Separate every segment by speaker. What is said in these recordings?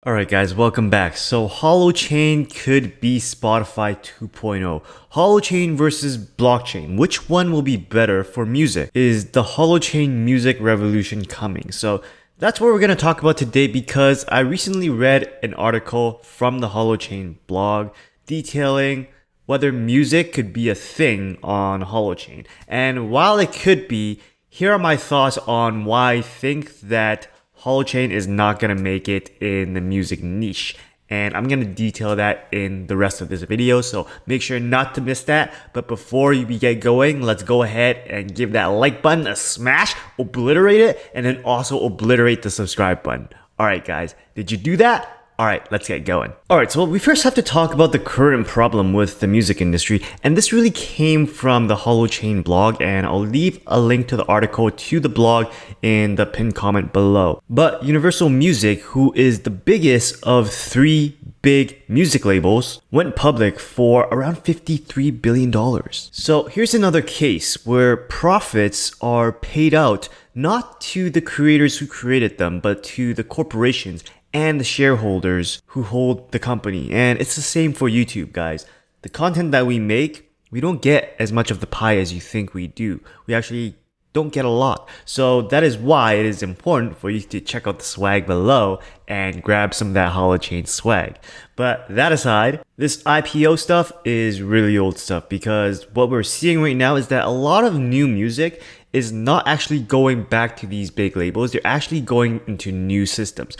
Speaker 1: Alright guys, welcome back. So Holochain could be Spotify 2.0. Holochain versus blockchain. Which one will be better for music? Is the Holochain music revolution coming? So that's what we're going to talk about today because I recently read an article from the Holochain blog detailing whether music could be a thing on Holochain. And while it could be, here are my thoughts on why I think that Holochain is not going to make it in the music niche. And I'm going to detail that in the rest of this video, so make sure not to miss that. But before we get going, let's go ahead and give that like button a smash, obliterate it, and then also obliterate the subscribe button. Alright guys, did you do that? Alright, let's get going. Alright, so we first have to talk about the current problem with the music industry, and this really came from the Holochain blog, and I'll leave a link to the article to the blog in the pinned comment below. But Universal Music, who is the biggest of three big music labels, went public for around $53 billion. So here's another case where profits are paid out not to the creators who created them, but to the corporations and the shareholders who hold the company. And it's the same for YouTube, guys. The content that we make, we don't get as much of the pie as you think we do. We actually don't get a lot. So that is why it is important for you to check out the swag below and grab some of that Holochain swag. But that aside, this IPO stuff is really old stuff because what we're seeing right now is that a lot of new music is not actually going back to these big labels. They're actually going into new systems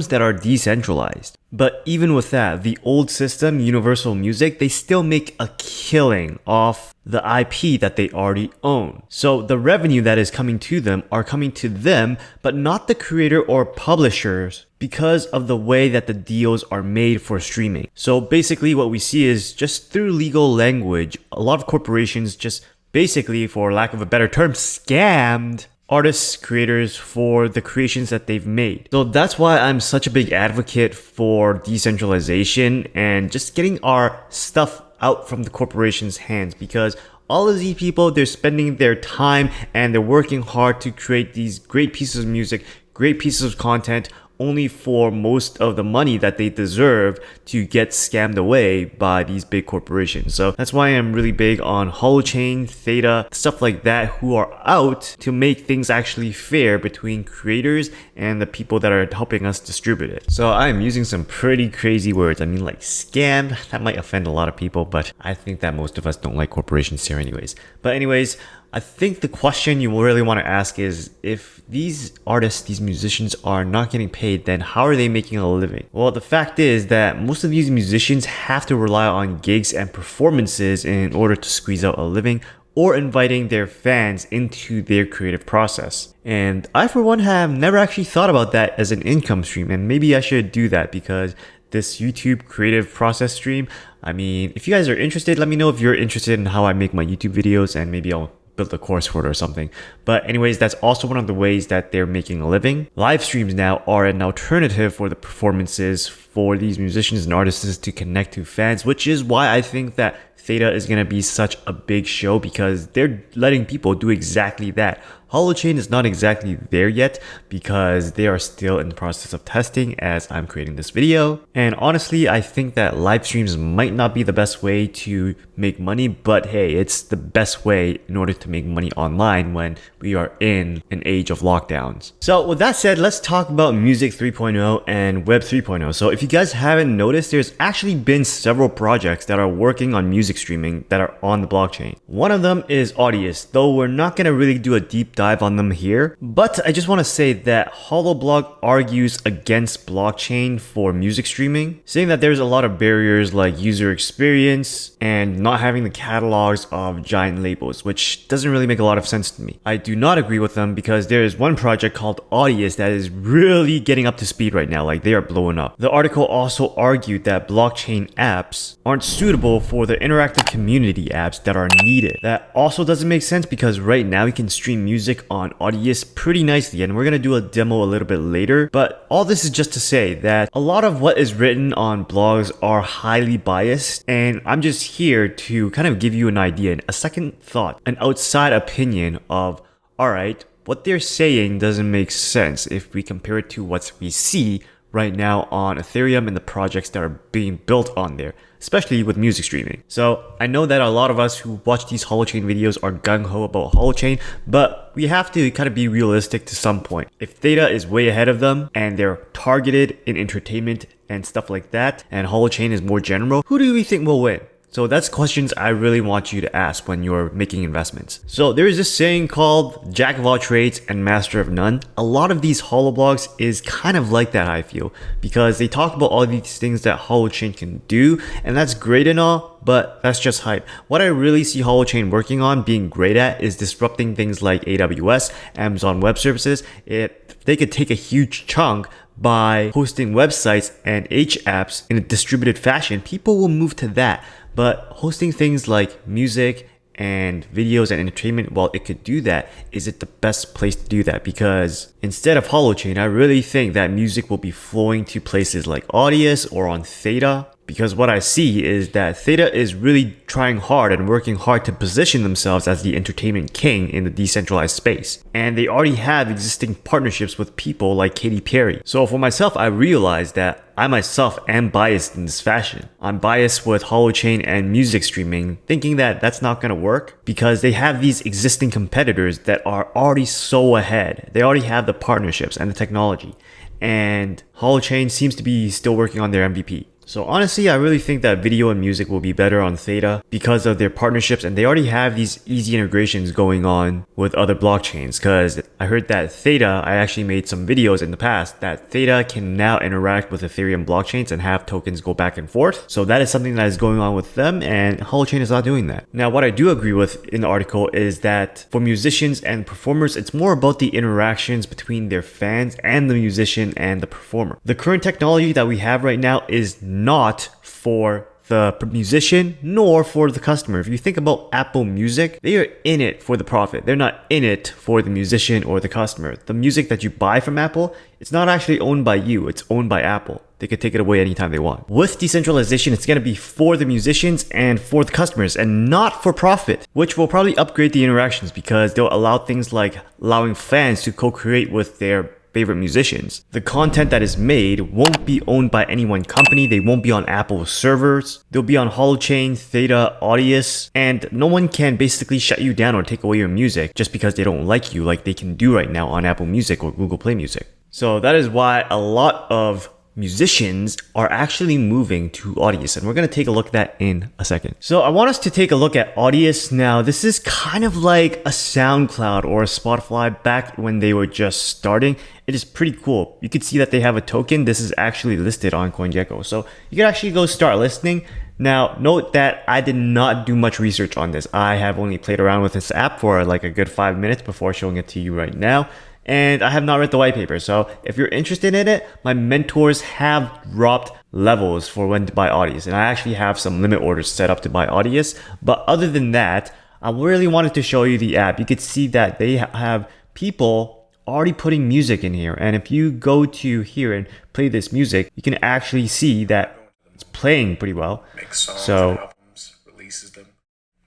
Speaker 1: that are decentralized. But even with that, the old system, Universal Music, they still make a killing off the IP that they already own. So the revenue that is coming to them are coming to them, but not the creator or publishers because of the way that the deals are made for streaming. So basically what we see is just through legal language, a lot of corporations just basically, for lack of a better term, scammed artists, creators for the creations that they've made. So that's why I'm such a big advocate for decentralization and just getting our stuff out from the corporation's hands, because all of these people, they're spending their time and they're working hard to create these great pieces of music, great pieces of content, only for most of the money that they deserve to get scammed away by these big corporations. So that's why I'm really big on Holochain, Theta, stuff like that, who are out to make things actually fair between creators and the people that are helping us distribute it. So I'm using some pretty crazy words. I mean, like scam, that might offend a lot of people, but I think that most of us don't like corporations here anyways. But anyways, I think the question you really want to ask is, if these artists, these musicians are not getting paid, then how are they making a living? Well, the fact is that most of these musicians have to rely on gigs and performances in order to squeeze out a living, or inviting their fans into their creative process. And I, for one, have never actually thought about that as an income stream, and maybe I should do that because this YouTube creative process stream, I mean, if you guys are interested, let me know if you're interested in how I make my YouTube videos, and maybe I'll build a course for it or something. But anyways, that's also one of the ways that they're making a living. Live streams now are an alternative for the performances for these musicians and artists to connect to fans, which is why I think that Theta is going to be such a big show, because they're letting people do exactly that. Holochain is not exactly there yet because they are still in the process of testing as I'm creating this video. And honestly, I think that live streams might not be the best way to make money, but hey, it's the best way in order to make money online when we are in an age of lockdowns. So with that said, let's talk about Music 3.0 and Web 3.0. So if you guys haven't noticed, there's actually been several projects that are working on music streaming that are on the blockchain. One of them is Audius, though we're not going to really do a deep dive on them here. But I just want to say that Holoblog argues against blockchain for music streaming, saying that there's a lot of barriers like user experience and not having the catalogs of giant labels, which doesn't really make a lot of sense to me. I do not agree with them because there is one project called Audius that is really getting up to speed right now, like they are blowing up. The article also argued that blockchain apps aren't suitable for the interactive community apps that are needed. That also doesn't make sense because right now you can stream music on Audius pretty nicely, and we're gonna do a demo a little bit later. But all this is just to say that a lot of what is written on blogs are highly biased, and I'm just here to kind of give you an idea, a second thought, an outside opinion of, alright, what they're saying doesn't make sense if we compare it to what we see right now on Ethereum and the projects that are being built on there, especially with music streaming. So I know that a lot of us who watch these Holochain videos are gung-ho about Holochain, but we have to kind of be realistic to some point. If Theta is way ahead of them and they're targeted in entertainment and stuff like that, and Holochain is more general, who do we think will win? So that's questions I really want you to ask when you're making investments. So there is this saying called jack of all trades and master of none. A lot of these holoblogs is kind of like that, I feel, because they talk about all these things that Holochain can do, and that's great and all, but that's just hype. What I really see Holochain working on being great at is disrupting things like AWS, Amazon Web Services. They could take a huge chunk by hosting websites and H apps in a distributed fashion. People will move to that. But hosting things like music and videos and entertainment, while it could do that, is it the best place to do that? Because instead of Holochain, I really think that music will be flowing to places like Audius or on Theta. Because what I see is that Theta is really trying hard and working hard to position themselves as the entertainment king in the decentralized space. And they already have existing partnerships with people like Katy Perry. So for myself, I realized that I myself am biased in this fashion. I'm biased with Holochain and music streaming, thinking that that's not going to work because they have these existing competitors that are already so ahead. They already have the partnerships and the technology. And Holochain seems to be still working on their MVP. So honestly, I really think that video and music will be better on Theta because of their partnerships, and they already have these easy integrations going on with other blockchains. Because I heard that Theta, I actually made some videos in the past, that Theta can now interact with Ethereum blockchains and have tokens go back and forth. So that is something that is going on with them, and Holochain is not doing that. Now, what I do agree with in the article is that for musicians and performers, it's more about the interactions between their fans and the musician and the performer. The current technology that we have right now is not for the musician nor for the customer. If you think about Apple Music, they are in it for the profit. They're not in it for the musician or the customer. The music that you buy from Apple, it's not actually owned by you, it's owned by Apple. They could take it away anytime they want. With decentralization, it's going to be for the musicians and for the customers and not for profit, which will probably upgrade the interactions because they'll allow things like allowing fans to co-create with their favorite musicians. The content that is made won't be owned by any one company. They won't be on Apple servers. They'll be on Holochain, Theta, Audius, and no one can basically shut you down or take away your music just because they don't like you, like they can do right now on Apple Music or Google Play Music. So that is why a lot of musicians are actually moving to Audius, and we're going to take a look at that in a second. So I want us to take a look at Audius now. This is kind of like a SoundCloud or a Spotify back when they were just starting. It is pretty cool. You can see that they have a token. This is actually listed on CoinGecko. So you can actually go start listening. Now, note that I did not do much research on this. I have only played around with this app for like a good 5 minutes before showing it to you right now. And I have not read the white paper. So if you're interested in it, my mentors have dropped levels for when to buy Audius. And I actually have some limit orders set up to buy Audius. But other than that, I really wanted to show you the app. You could see that they have people already putting music in here. And if you go to here and play this music, you can actually see that it's playing pretty well.
Speaker 2: Makes songs and albums, releases them,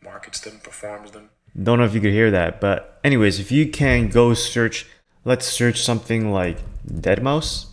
Speaker 2: markets them, performs them.
Speaker 1: Don't know if you could hear that. But anyways, if you can go search, let's search something like Deadmau5.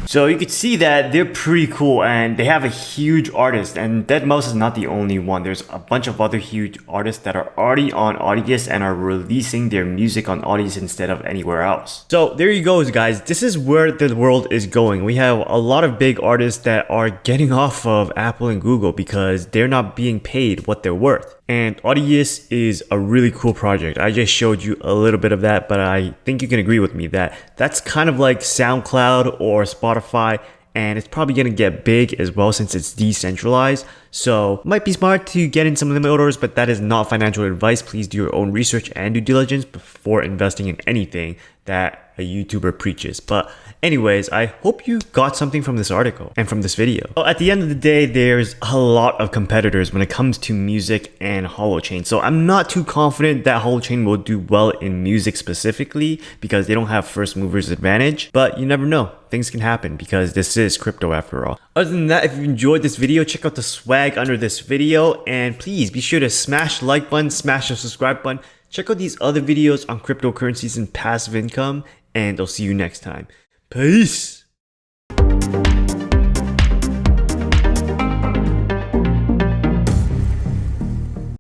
Speaker 1: So you could see that they're pretty cool and they have a huge artist, and Deadmau5 is not the only one. There's a bunch of other huge artists that are already on Audius and are releasing their music on Audius instead of anywhere else. So there you go, guys. This is where the world is going. We have a lot of big artists that are getting off of Apple and Google because they're not being paid what they're worth. And Audius is a really cool project. I just showed you a little bit of that, but I think you can agree with me that that's kind of like SoundCloud or Spotify, and it's probably going to get big as well since it's decentralized. So it might be smart to get in some limit orders, but that is not financial advice. Please do your own research and due diligence before investing in anything that a YouTuber preaches. But anyways, I hope you got something from this article and from this video. So at the end of the day, there's a lot of competitors when it comes to music and Holochain. So I'm not too confident that Holochain will do well in music specifically because they don't have first movers advantage, but you never know. Things can happen because this is crypto after all. Other than that, if you enjoyed this video, check out the swag tag under this video, and please be sure to smash the like button, smash the subscribe button. Check out these other videos on cryptocurrencies and passive income, and I'll see you next time. Peace!